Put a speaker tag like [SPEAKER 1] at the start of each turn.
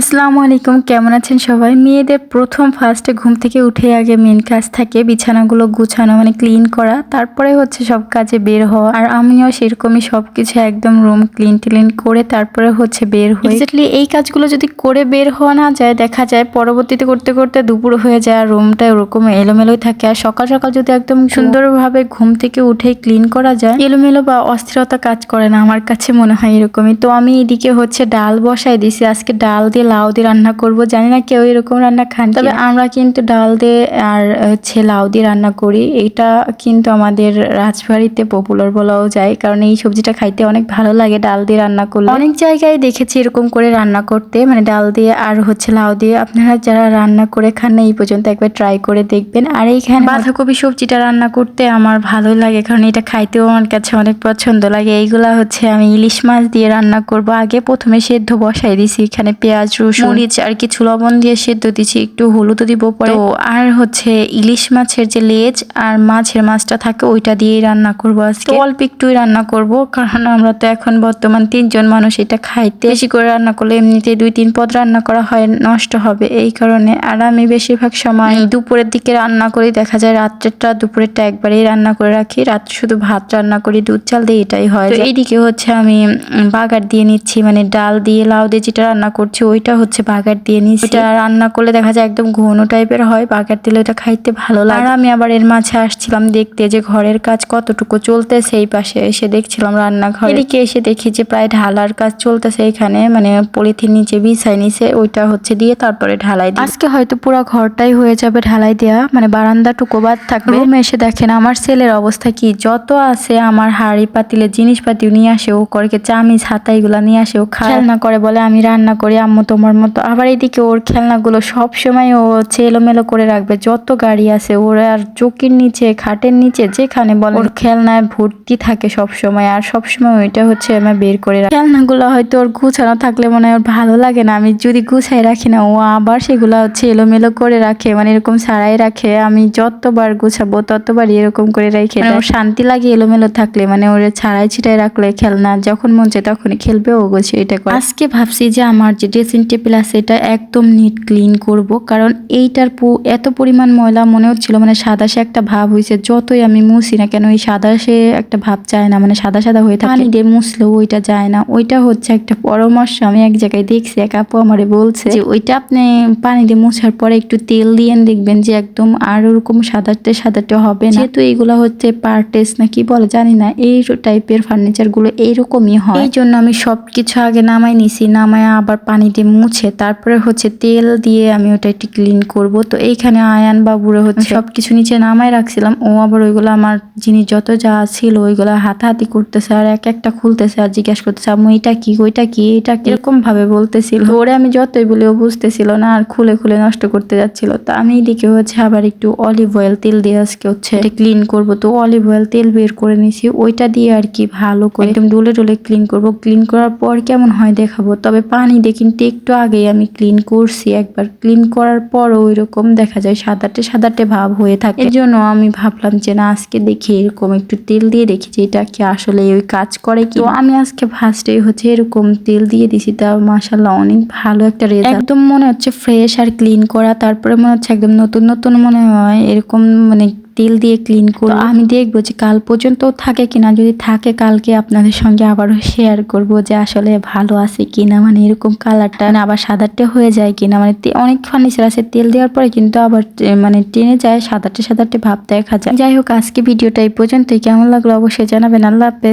[SPEAKER 1] আসসালামু আলাইকুম, কেমন আছেন সবাই? মেয়েদের প্রথম ফার্স্টে ঘুম থেকে উঠে আগে মেন কাজ থাকে বিছানাগুলো গুছানো, মানে ক্লিন করা। তারপরে হচ্ছে সব কাজে বের হওয়া। আর আমিও সেরকমই সবকিছু একদম রুম ক্লিন করে তারপরে হচ্ছে বের হই। এক্স্যাক্টলি এই কাজগুলো যদি করে বের হওয়া না যায়, দেখা যায় পরবর্তীতে করতে করতে দুপুর হয়ে যায় আর রুমটা ওরকম এলোমেলোই থাকে। আর সকাল সকাল যদি একদম সুন্দরভাবে ঘুম থেকে উঠে ক্লিন করা যায়, এলোমেলো বা অস্থিরতা কাজ করে না, আমার কাছে মনে হয় এরকমই। তো আমি এদিকে হচ্ছে ডাল বসাই দিছি। আজকে ডাল দিয়ে লাউ দিয়ে রান্না করব। জানি না কেউ এরকম রান্না খান, তবে আমরা কিন্তু ডাল দিয়ে আর হচ্ছে লাউ দিয়ে রান্না করি। এটা কিন্তু আমাদের রাজবাড়িতে পপুলার বলাও যায়, কারণ এই সবজিটা খাইতে অনেক ভালো লাগে ডাল দিয়ে রান্না করলে। অনেক জায়গায় দেখেছি এরকম করে রান্না করতে, মানে ডাল দিয়ে আর হচ্ছে লাউ দিয়ে। আপনারা যারা রান্না করে খান না এই পর্যন্ত একবার ট্রাই করে দেখবেন। আর এইখানে বাঁধাকপি সবজিটা রান্না করতে আমার ভালো লাগে, কারণ এটা খাইতেও আমার কাছে অনেক পছন্দ লাগে। এইগুলা হচ্ছে আমি ইলিশ মাছ দিয়ে রান্না করব। আগে প্রথমে সেদ্ধ বসাই দিছি, এখানে পেঁয়াজ রসুন মরিচ আর কিছু লবণ দিয়ে সেদ্ধ দিছি, একটু হলুদ দিব পরে। তো আর হচ্ছে ইলিশ মাছের যে লেজ আর মাছটা থাকে ওইটা দিয়েই রান্না করব আজকে। তো অল্প একটুই রান্না করব, কারণ আমরা তো এখন বর্তমান 3 জন মানুষ, এটা খাইতে বেশি করে রান্না করলে এমনিতে 2-3 পদ রান্না করা হয়, নষ্ট হবে এই কারণে। আর আমি বেশিরভাগ সময় দুপুরের দিকে রান্না করি, দেখা যায় রাত্রেরটা দুপুরেরটা একবারেই রান্না করে রাখি। রাত্রে শুধু ভাত রান্না করি, দুধ চাল দিয়ে, এটাই হয়। তো এইদিকে হচ্ছে আমি বাগার দিয়ে নিচ্ছি, মানে ডাল দিয়ে লাউ দিয়ে যেটা রান্না করছি ওইটা হচ্ছে বাগার দিয়ে নিচ্ছি। এটা রান্না করলে দেখা যায় একদম ঘন টাইপের হয়, বাগার দিলে ওটা খাইতে ভালো লাগে। আর আমি আবার এর মাঝে আসছিলাম দেখতে যে ঘরের কাজ কতটুকু চলতেছে। এই পাশে এসে দেখছিলাম রান্নাঘর, এদিকে এসে দেখি যে প্রায় ঢালার কাজ চলতেছে এখানে, মানে পলিথিন নিচে বিছাই নিচে ওইটা হচ্ছে দিয়ে তারপরে ঢালাই দিই। আজকে হয়তো পুরো ঘরটাই হয়ে যাবে ঢালাই দেওয়া, মানে বারান্দাটুকু বাদ থাকবে। রুমে এসে দেখেন আমার ছেলের অবস্থা কি, যত আছে আমার হাড়ি পাতিলে জিনিসপাতি নিয়ে আসে, ও করে চামিচ হাতা এগুলা নিয়ে আসে, ও খেলনা করে, বলে আমি রান্না করি আম্মু তোমার মতো। আবার এইদিকে ওর খেলনাগুলো সব সময় ও এলোমেলো করে রাখবে, যত গাড়ি আছে ওর আর চৌকির নিচে খাটের নিচে যেখানে বলে ওর খেলনায় ভর্তি থাকে সব সময়। আর সব সময় ওইটা হচ্ছে আমি বের করে রাখি। খেলনাগুলো হয়তো ওর গুছানো থাকলে মনে হয় ওর ভালো লাগে না, আমি যদি গুছাই রাখি না ও আবার সেগুলো হচ্ছে এলোমেলো করে রাখে, মানে এরকম ছাড়াই রাখে। আমি যতবার গুছাবো ততবার এরকম করে রেখে দেয়। ওর শান্তি লাগে এলোমেলো থাকলে, মানে ওর ছাড়াই ছিটাই রাখলে খেলনা যখন মন চায় তখনই খেলবে, ও গোছে এটা করে। আজকে ভাবছি যে আমার যে ড্রেসিং টেবিল আছে এটা একদম নিট ক্লিন করব, কারণ এইটার এত পরিমাণ ময়লা মনে হচ্ছিল, মানে সাদা সে একটা ভাব হয়েছে। যতই আমি মুছি না কেন এই সাদা সে একটা ভাব যায় না, মানে সাদা সাদা হয়ে থাকে। পানি দিয়ে মুছলেও ওইটা যায় না। ওইটা হচ্ছে একটা পরামর্শ আমি এক জায়গায় দেখছি, এক আপু আমারে বলছে যে ওইটা আপনি পানি দিয়ে মুছার পরে একটু তেল দিয়ে দেখবেন যে একদম আর ওরকম সাদাটে হবে না। যেহেতু এইগুলা হচ্ছে পার্টেস না কি বলে জানি না, এই টাইপের ফার্নিচার গুলো এইরকমই হয়। এই জন্য আমি সবকিছু আগে নামাই নিছি, নামায় আবার পানি দিয়ে মুছে তারপরে হচ্ছে তেল দিয়ে আমি ওটা একটু ক্লিন করব। তো এইখানে আয়ান বাবুরে হচ্ছে সবকিছু নিচে নামাই রাখছিলাম, ও আবার ওইগুলো আমার জিনিস যত যা ছিল ওইগুলো হাতাহাতি করতেছে আর এক একটা খুলতেছে আর জিজ্ঞাসা করতেছে আম্মু এটা কি ওইটা কি এটা কি, এরকম ভাবে বলতেছিল। ওরে আমি যতই বলে ও বুঝতেছিল না আর খুলে খুলে নষ্ট করতে যাচ্ছিল। তো আমি এদিকে হচ্ছে আবার একটু অলিভ অয়েল তেল দিয়ে আজকে হচ্ছে এটা ক্লিন করব। তো অলিভ অয়েল তেল বের করে নিছি, ওইটা দিয়ে আর কি ভালো করে একদম ডলে ডলে ক্লিন করব। ক্লিন করার পর কেমন হয় দেখাবো। তবে পানি দিয়ে কিন্তু একটু আগেই আমি ক্লিন করছি একবার, ক্লিন করার পর ওই রকম দেখা যায় সাদাটে ভাব হয়ে থাকে। এর জন্য আমি ভাবলাম যে না আজকে দেখি এরকম একটু তেল দিয়ে দেখি যে এটা কি আসলে ওই কাজ করে কি। তো আমি আজকে ফার্স্টে হচ্ছে এরকম তেল দিয়ে দিছি, তাও মাশাআল্লাহ অনেক ভালো একটা রেজাল্ট। একদম মনে হচ্ছে ফ্রেশ আর ক্লিন করা, তারপরে মনে হচ্ছে একদম নতুন নতুন মনে হয় এরকম, মানে তেল দিয়ে ক্লিন করব। আমি দেখবো যে কাল পর্যন্ত থাকে কিনা, যদি থাকে কালকে আপনাদের সঙ্গে আবারও শেয়ার করব যে আসলে ভালো আছে কিনা, মানে এরকম কালারটা আবার সাদাটে হয়ে যায় কিনা। মানে অনেক ফার্নিচার আছে তেল দেওয়ার পরে কিন্তু আবার মানে টেনে যায় সাদাটে ভাব দেখা যায়। যাই হোক আজকে ভিডিওটা এই পর্যন্তই, কেমন লাগলো অবশ্যই জানাবেন। আল্লাহ হাফেজ।